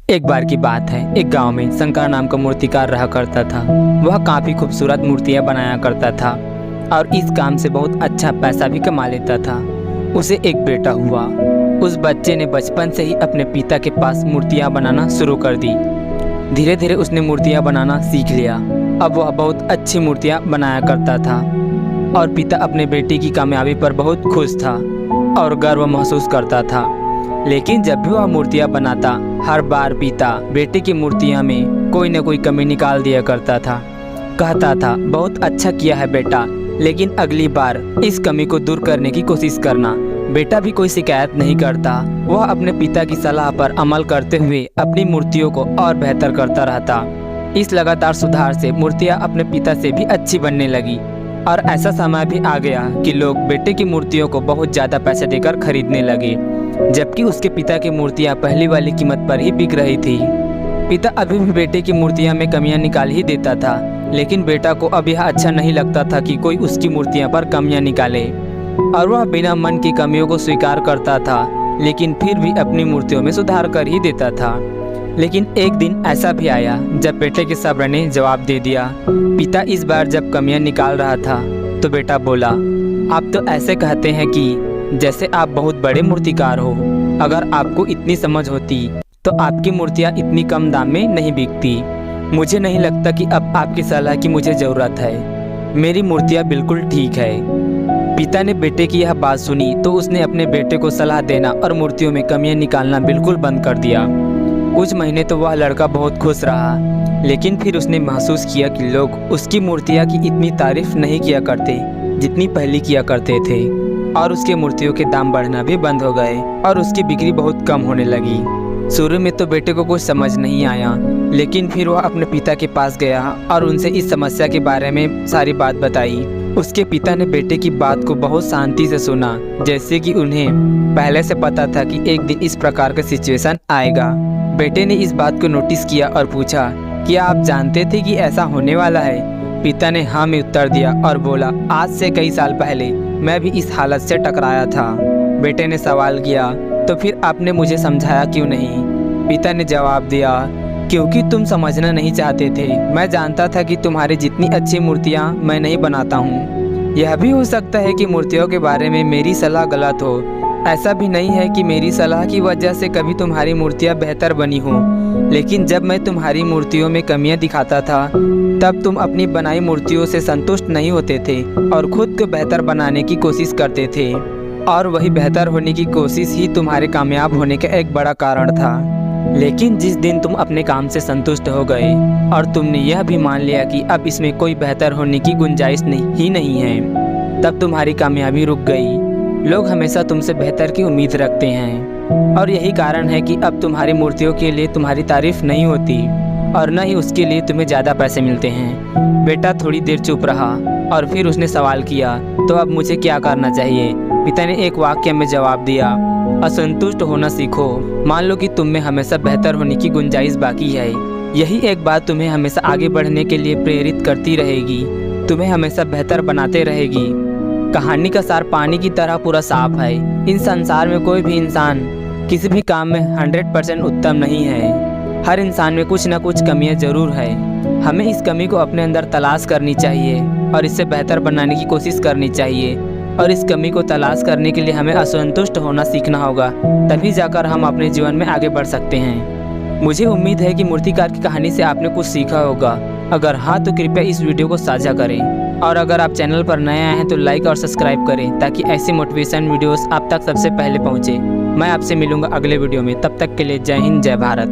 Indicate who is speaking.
Speaker 1: एक बार की बात है, एक गांव में शंकर नाम का मूर्तिकार रहा करता था। वह काफ़ी खूबसूरत मूर्तियां बनाया करता था और इस काम से बहुत अच्छा पैसा भी कमा लेता था। उसे एक बेटा हुआ। उस बच्चे ने बचपन से ही अपने पिता के पास मूर्तियां बनाना शुरू कर दी। धीरे धीरे उसने मूर्तियां बनाना सीख लिया। अब वह बहुत अच्छी मूर्तियां बनाया करता था और पिता अपने बेटे की कामयाबी पर बहुत खुश था और गर्व महसूस करता था। लेकिन जब भी वह मूर्तियां बनाता, हर बार पिता बेटे की मूर्तियां में कोई न कोई कमी निकाल दिया करता था। कहता था, बहुत अच्छा किया है बेटा, लेकिन अगली बार इस कमी को दूर करने की कोशिश करना। बेटा भी कोई शिकायत नहीं करता। वह अपने पिता की सलाह पर अमल करते हुए अपनी मूर्तियों को और बेहतर करता रहता। इस लगातार सुधार से मूर्तियां अपने पिता से भी अच्छी बनने लगी और ऐसा समय भी आ गया कि लोग बेटे की मूर्तियों को बहुत ज़्यादा पैसे देकर खरीदने लगे, जबकि उसके पिता की मूर्तियां पहली वाली कीमत पर ही बिक रही थी। पिता अभी भी बेटे की मूर्तियां में कमियां निकाल ही देता था, लेकिन बेटा को अब यह अच्छा नहीं लगता था कि कोई उसकी मूर्तियां पर कमियां निकाले और वह बिना मन की कमियों को स्वीकार करता था, लेकिन फिर भी अपनी मूर्तियों में सुधार कर ही देता था। लेकिन एक दिन ऐसा भी आया जब बेटे के सब्र ने जवाब दे दिया। पिता इस बार जब कमियां निकाल रहा था तो बेटा बोला, आप तो ऐसे कहते हैं कि जैसे आप बहुत बड़े मूर्तिकार हो। अगर आपको इतनी समझ होती तो आपकी मूर्तियाँ इतनी कम दाम में नहीं बिकती। मुझे नहीं लगता कि अब आपकी सलाह की मुझे ज़रूरत है। मेरी मूर्तियाँ बिल्कुल ठीक है। पिता ने बेटे की यह बात सुनी तो उसने अपने बेटे को सलाह देना और मूर्तियों में कमियां निकालना बिल्कुल बंद कर दिया। कुछ महीने तो वह लड़का बहुत खुश रहा, लेकिन फिर उसने महसूस किया कि लोग उसकी मूर्तियाँ की इतनी तारीफ नहीं किया करते जितनी पहले किया करते थे और उसके मूर्तियों के दाम बढ़ना भी बंद हो गए और उसकी बिक्री बहुत कम होने लगी। शुरू में तो बेटे को कुछ समझ नहीं आया, लेकिन फिर वह अपने पिता के पास गया और उनसे इस समस्या के बारे में सारी बात बताई। उसके पिता ने बेटे की बात को बहुत शांति से सुना, जैसे कि उन्हें पहले से पता था कि एक दिन इस प्रकार का सिचुएशन आएगा। बेटे ने इस बात को नोटिस किया और पूछा, क्या आप जानते थे कि ऐसा होने वाला है? पिता ने हाँ में उत्तर दिया और बोला, आज से कई साल पहले मैं भी इस हालत से टकराया था। बेटे ने सवाल किया, तो फिर आपने मुझे समझाया क्यों नहीं? पिता ने जवाब दिया, क्योंकि तुम समझना नहीं चाहते थे। मैं जानता था कि तुम्हारी जितनी अच्छी मूर्तियाँ मैं नहीं बनाता हूँ। यह भी हो सकता है कि मूर्तियों के बारे में मेरी सलाह गलत हो। ऐसा भी नहीं है कि मेरी सलाह की वजह से कभी तुम्हारी मूर्तियाँ बेहतर बनी हो, लेकिन जब मैं तुम्हारी मूर्तियों में कमियां दिखाता था तब तुम अपनी बनाई मूर्तियों से संतुष्ट नहीं होते थे और खुद को बेहतर बनाने की कोशिश करते थे, और वही बेहतर होने की कोशिश ही तुम्हारे कामयाब होने का एक बड़ा कारण था। लेकिन जिस दिन तुम अपने काम से संतुष्ट हो गए और तुमने यह भी मान लिया कि अब इसमें कोई बेहतर होने की गुंजाइश नहीं है, तब तुम्हारी कामयाबी रुक गई। लोग हमेशा तुमसे बेहतर की उम्मीद रखते हैं और यही कारण है कि अब तुम्हारी मूर्तियों के लिए तुम्हारी तारीफ नहीं होती और न ही उसके लिए तुम्हें ज़्यादा पैसे मिलते हैं। बेटा थोड़ी देर चुप रहा और फिर उसने सवाल किया, तो अब मुझे क्या करना चाहिए? पिता ने एक वाक्य में जवाब दिया, असंतुष्ट होना सीखो। मान लो कि तुम में हमेशा बेहतर होने की गुंजाइश बाकी है। यही एक बात तुम्हें हमेशा आगे बढ़ने के लिए प्रेरित करती रहेगी, तुम्हें हमेशा बेहतर बनाते रहेगी। कहानी का सार पानी की तरह पूरा साफ है। इन संसार में कोई भी इंसान किसी भी काम में 100% उत्तम नहीं है। हर इंसान में कुछ न कुछ कमियां जरूर है। हमें इस कमी को अपने अंदर तलाश करनी चाहिए और इससे बेहतर बनाने की कोशिश करनी चाहिए, और इस कमी को तलाश करने के लिए हमें असंतुष्ट होना सीखना होगा, तभी जाकर हम अपने जीवन में आगे बढ़ सकते हैं। मुझे उम्मीद है कि मूर्तिकार की कहानी से आपने कुछ सीखा होगा। अगर हाँ तो कृपया इस वीडियो को साझा करें, और अगर आप चैनल पर नए आए हैं तो लाइक और सब्सक्राइब करें ताकि ऐसी मोटिवेशन वीडियोस आप तक सबसे पहले पहुंचे। मैं आपसे मिलूंगा अगले वीडियो में। तब तक के लिए जय हिंद, जय भारत।